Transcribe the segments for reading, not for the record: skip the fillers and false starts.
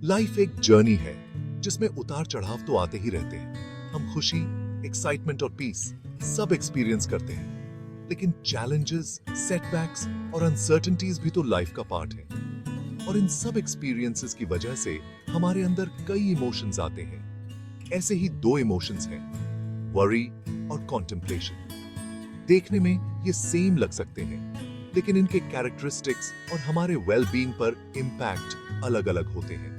Life एक journey है जिसमें उतार चढ़ाव तो आते ही रहते हैं। हम खुशी, एक्साइटमेंट और पीस सब एक्सपीरियंस करते हैं, लेकिन चैलेंजेस, सेटबैक्स और अनसर्टेनिटीज भी तो लाइफ का पार्ट है। और इन सब एक्सपीरियंसेस की वजह से हमारे अंदर कई इमोशंस आते हैं। ऐसे ही दो इमोशंस हैं, वरी और कॉन्टेम्पलेशन। देखने में ये सेम लग सकते हैं, लेकिन इनके कैरेक्टरिस्टिक्स और हमारे वेल बीइंग पर इम्पैक्ट अलग अलग होते हैं।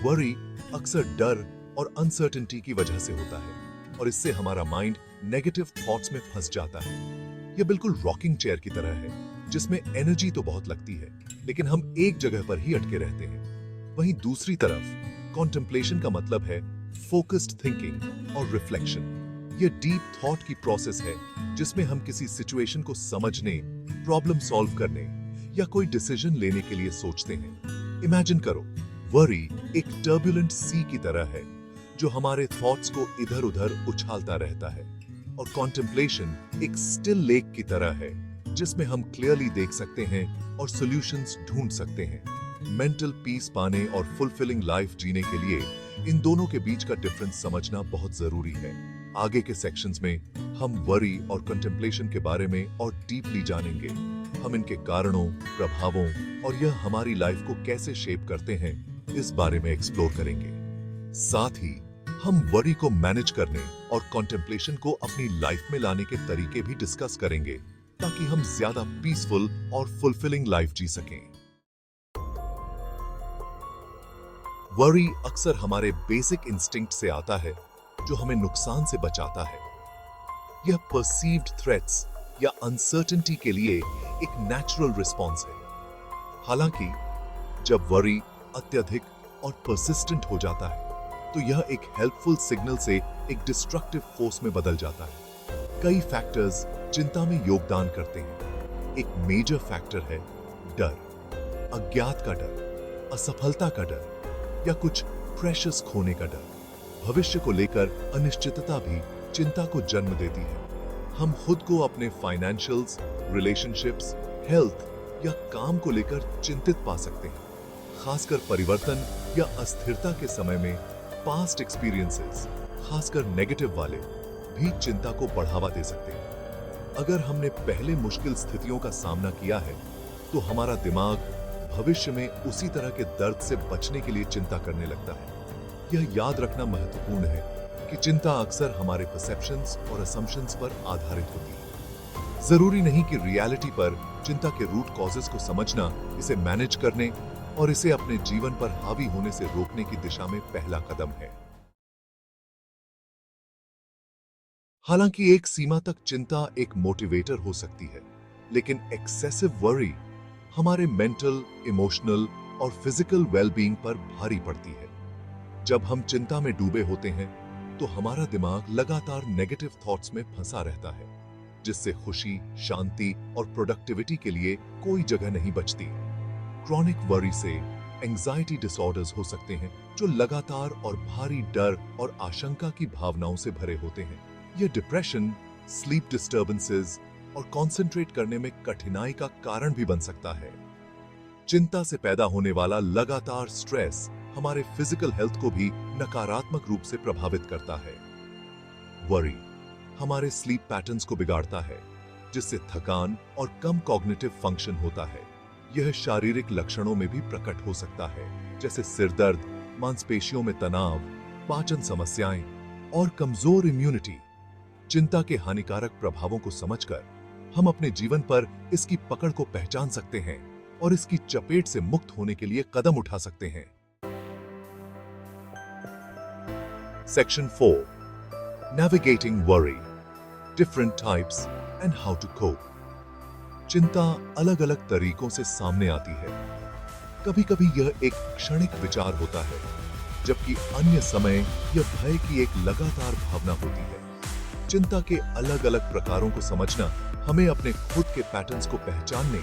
वरी अक्सर डर और अनसर्टेनिटी की वजह से होता है और इससे हमारा माइंड नेगेटिव थॉट्स में फंस जाता है। यह बिल्कुल रॉकिंग चेयर की तरह है जिसमें एनर्जी तो बहुत लगती है, लेकिन हम एक जगह पर ही अटके रहते हैं। वहीं दूसरी तरफ कॉन्टेम्पलेशन का मतलब है फोकस्ड थिंकिंग और रिफ्लेक्शन। यह डीप थॉट की प्रोसेस है जिसमें हम किसी सिचुएशन को समझने, प्रॉब्लम सॉल्व करने या कोई डिसीजन लेने के लिए सोचते हैं। इमेजिन करो, वरी एक टर्बुलेंट सी की तरह है जो हमारे थॉट्स को इधर उधर उछालता रहता है, और कॉन्टेम्पलेशन एक स्टिल लेक की तरह है जिसमें हम क्लियरली देख सकते हैं और सॉल्यूशंस ढूंढ सकते हैं। मेंटल पीस पाने और फुलफिलिंग लाइफ जीने के लिए इन दोनों के बीच का डिफरेंस समझना बहुत जरूरी है। आगे के सेक्शंस में हम वरी और कंटेम्पलेशन के बारे में और डीपली जानेंगे। हम इनके कारणों, प्रभावों और यह हमारी लाइफ को कैसे शेप करते हैं, इस बारे में एक्सप्लोर करेंगे। साथ ही हम वरी को मैनेज करने और कंटेम्पलेशन को अपनी लाइफ में लाने के तरीके भी डिस्कस करेंगे, ताकि हम ज्यादा पीसफुल और फुलफिलिंग लाइफ जी सकें। वरी अक्सर हमारे बेसिक इंस्टिंक्ट से आता है जो हमें नुकसान से बचाता है। यह परसीव्ड थ्रेट्स या अनसर्टेनिटी के लिए एक नेचुरल रिस्पॉन्स है। हालांकि जब वरी अत्यधिक और परसिस्टेंट हो जाता है तो यह एक हेल्पफुल सिग्नल से एक डिस्ट्रक्टिव फोर्स में बदल जाता है। कई फैक्टर्स चिंता में योगदान करते हैं। एक मेजर फैक्टर है डर, अज्ञात का डर, असफलता का डर या कुछ प्रेशियस खोने का डर। भविष्य को लेकर अनिश्चितता भी चिंता को जन्म देती है। हम खुद को अपने फाइनेंशियल्स, रिलेशनशिप्स, हेल्थ या काम को लेकर चिंतित पा सकते हैं। खासकर परिवर्तन या अस्थिरता के समय में पास्ट एक्सपीरियंसेस, खासकर नेगेटिव वाले, भी चिंता को बढ़ावा दे सकते हैं। अगर हमने पहले मुश्किल स्थितियों का सामना किया है तो हमारा दिमाग भविष्य में उसी तरह के दर्द से बचने के लिए चिंता करने लगता है। यह याद रखना महत्वपूर्ण है कि चिंता अक्सर हमारे परसेप्शंस और असम्पशंस पर आधारित होती है। जरूरी नहीं कि रियलिटी पर चिंता के रूट कॉजेस को समझना इसे मैनेज करने और इसे अपने जीवन पर हावी होने से रोकने की दिशा में पहला कदम है। हालांकि एक सीमा तक चिंता एक मोटिवेटर हो सकती है, लेकिन एक्सेसिव वरी हमारे मेंटल, इमोशनल और फिजिकल वेलबीइंग पर भारी पड़ती है। जब हम चिंता में डूबे होते हैं तो हमारा दिमाग लगातार नेगेटिव थॉट्स में फंसा रहता है, जिससे खुशी, शांति और प्रोडक्टिविटी के लिए कोई जगह नहीं बचती। क्रॉनिक वरी से एंजाइटी डिसऑर्डर्स हो सकते हैं जो लगातार और भारी डर और आशंका की भावनाओं से भरे होते हैं। यह डिप्रेशन, स्लीप डिस्टर्बेंसेस और कंसंट्रेट करने में कठिनाई का कारण भी बन सकता है। चिंता से पैदा होने वाला लगातार स्ट्रेस हमारे फिजिकल हेल्थ को भी नकारात्मक रूप से प्रभावित करता है। वरी हमारे स्लीप पैटर्न्स को बिगाड़ता है, जिससे थकान और कम कॉग्निटिव फंक्शन होता है। यह शारीरिक लक्षणों में भी प्रकट हो सकता है, जैसे सिर दर्द, मांसपेशियों में तनाव, पाचन समस्याएं और कमजोर इम्यूनिटी। चिंता के हानिकारक प्रभावों को समझकर हम अपने जीवन पर इसकी पकड़ को पहचान सकते हैं और इसकी चपेट से मुक्त होने के लिए कदम उठा सकते हैं। Section 4, navigating worry, different types and how to cope. चिंता अलग अलग तरीकों से सामने आती है। कभी कभी यह एक क्षणिक विचार होता है, जबकि अन्य समय यह भय की एक लगातार भावना होती है। चिंता के अलग अलग प्रकारों को समझना हमें अपने खुद के पैटर्न्स को पहचानने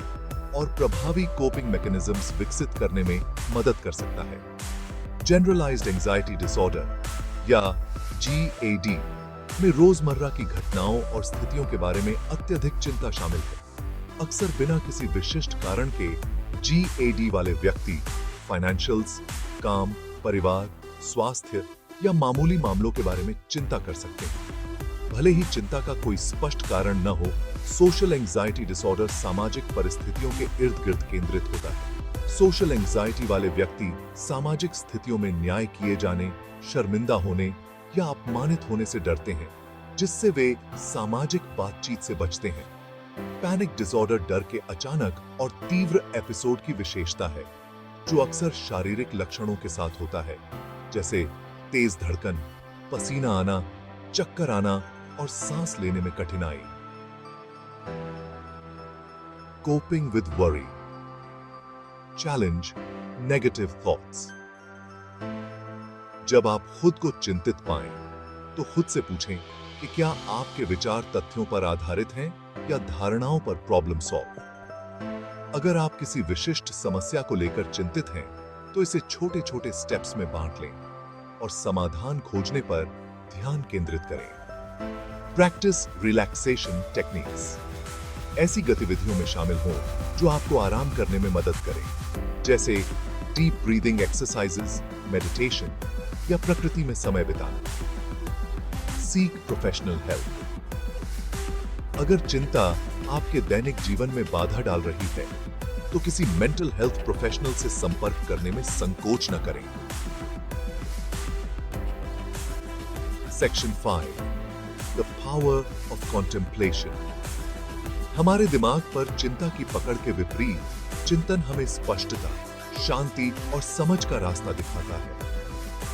और प्रभावी कोपिंग मैकेनिज्म्स विकसित करने में मदद कर सकता है। जनरलाइज्ड एंजाइटी डिसऑर्डर या GAD में रोजमर्रा की घटनाओं और स्थितियों के बारे में अत्यधिक चिंता शामिल है। अक्सर बिना किसी विशिष्ट कारण के GAD वाले व्यक्ति फाइनेंशियल्स, काम परिवार, स्वास्थ्य या मामूली मामलों के बारे में चिंता कर सकते हैं। भले ही चिंता का कोई स्पष्ट कारण न हो, सोशल एंजाइटी डिसऑर्डर सामाजिक परिस्थितियों के इर्द गिर्द केंद्रित होता है। सोशल एंजाइटी वाले व्यक्ति सामाजिक स्थितियों में न्याय किए जाने, शर्मिंदा होने या अपमानित होने से डरते हैं, जिससे वे सामाजिक बातचीत से बचते हैं। पैनिक डिसऑर्डर डर के अचानक और तीव्र एपिसोड की विशेषता है, जो अक्सर शारीरिक लक्षणों के साथ होता है, जैसे तेज धड़कन, पसीना आना, चक्कर आना और सांस लेने में कठिनाई। Coping with worry, challenge negative thoughts. जब आप खुद को चिंतित पाएं, तो खुद से पूछें कि क्या आपके विचार तथ्यों पर आधारित हैं या धारणाओं पर प्रॉब्लम सॉल्व। अगर आप किसी विशिष्ट समस्या को लेकर चिंतित हैं, तो इसे छोटे छोटे स्टेप्स में बांट लें और समाधान खोजने पर ध्यान केंद्रित करें। Practice relaxation techniques. ऐसी गतिविधियों में शामिल हों जो आपको आराम करने में मदद करें, जैसे डीप ब्रीदिंग एक्सरसाइजेस, मेडिटेशन या प्रकृति में समय बिताना। Seek professional help. अगर चिंता आपके दैनिक जीवन में बाधा डाल रही है, तो किसी मेंटल हेल्थ प्रोफेशनल से संपर्क करने में संकोच न करें। Section 5, the power of contemplation. हमारे दिमाग पर चिंता की पकड़ के विपरीत चिंतन हमें स्पष्टता, शांति और समझ का रास्ता दिखाता है।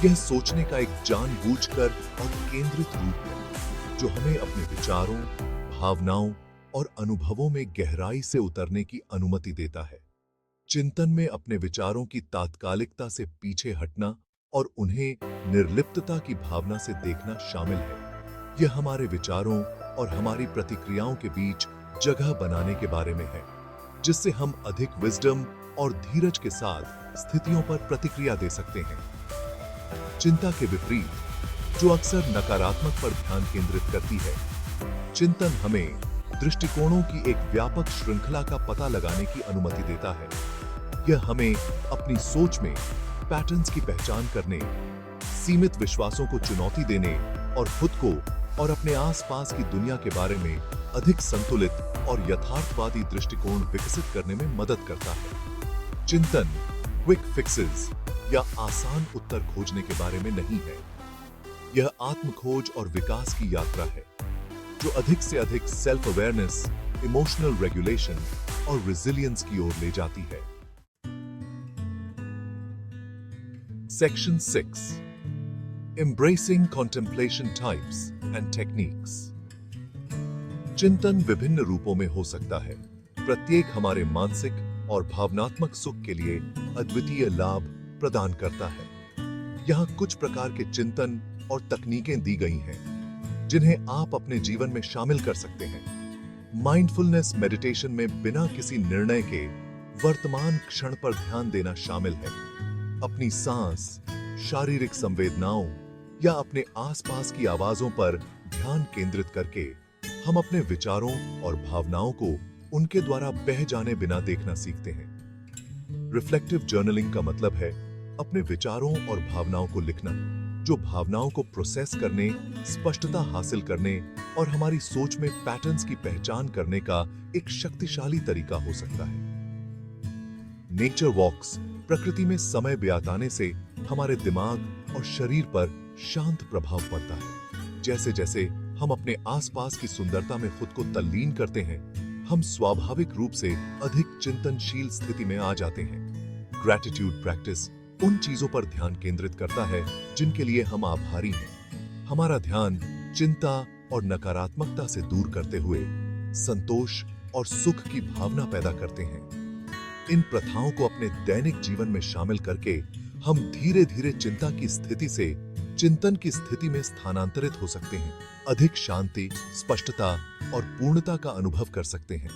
यह सोचने का एक जानबूझकर और केंद्रित रूप है, जो हमें अपने विचारों, भावनाओं और अनुभवों में गहराई से उतरने की अनुमति देता है। चिंतन में अपने विचारों की तात्कालिकता से पीछे हटना और उन्हें निर्लिप्तता की भावना से देखना शामिल है। यह हमारे विचारों और हमारी प्रतिक्रियाओं के बीच जगह बनाने के बारे में है, जिससे हम अधिक विजडम और धीरज के साथ स्थितियों पर प्रतिक्रिया दे सकते हैं। चिंता के विपरीत, जो अक्सर नकारात्मक पर ध्यान केंद्रित करती है, चिंतन हमें दृष्टिकोणों की एक व्यापक श्रृंखला का पता लगाने की अनुमति देता है। यह हमें अपनी सोच में पैटर्न्स की पहचान करने, सीमित विश्वासों को चुनौती देने और खुद को और अपने आसपास की दुनिया के बारे में अधिक संतुलित और यथार्थवादी दृष्टिकोण विकसित करने में मदद करता है। चिंतन क्विक फिक्सेस या आसान उत्तर खोजने के बारे में नहीं है। यह आत्मखोज और विकास की यात्रा है, जो अधिक से अधिक सेल्फ अवेयरनेस, इमोशनल रेगुलेशन और रेजिलियंस की ओर ले जाती है। Section 6, embracing contemplation types and techniques. चिंतन विभिन्न रूपों में हो सकता है। प्रत्येक हमारे मानसिक और भावनात्मक सुख के लिए अद्वितीय लाभ प्रदान करता है। यहाँ कुछ प्रकार के चिंतन और तकनीकें दी गई हैं, जिन्हें आप अपने जीवन में शामिल कर सकते हैं। माइंडफुलनेस मेडिटेशन में बिना किसी निर्णय के वर्तमान क्षण पर ध्यान देना शामिल है। अपनी सांस, शारीरिक संवेदनाओं या अपने आसपास की आवाजों पर ध्यान केंद्रित करके हम अपने विचारों और भावनाओं को उनके द्वारा बह जाने बिना देखना सीखते हैं। रिफ्लेक्टिव जर्नलिंग का मतलब है अपने विचारों और भावनाओं को लिखना, जो भावनाओं को प्रोसेस करने, स्पष्टता हासिल करने और हमारी सोच में पैटर्न्स की पहचान करने का एक शक्तिशाली तरीका हो सकता है। नेचर वॉक्स, प्रकृति में समय बिताने से हमारे दिमाग और शरीर पर शांत प्रभाव पड़ता है। जैसे जैसे हम अपने आसपास की सुंदरता में खुद को तल्लीन करते हैं, हम स्वाभाविक रूप से अधिक चिंतनशील स्थिति में आ जाते हैं। ग्रैटिट्यूड प्रैक्टिस उन चीजों पर ध्यान केंद्रित करता है जिनके लिए हम आभारी हैं। हमारा ध्यान चिंता और नकारात्मकता से दूर करते हुए संतोष और सुख की भावना पैदा करते हैं। इन प्रथाओं को अपने दैनिक जीवन में शामिल करके हम धीरे धीरे चिंता की स्थिति से चिंतन की स्थिति में स्थानांतरित हो सकते हैं, अधिक शांति, स्पष्टता और पूर्णता का अनुभव कर सकते हैं।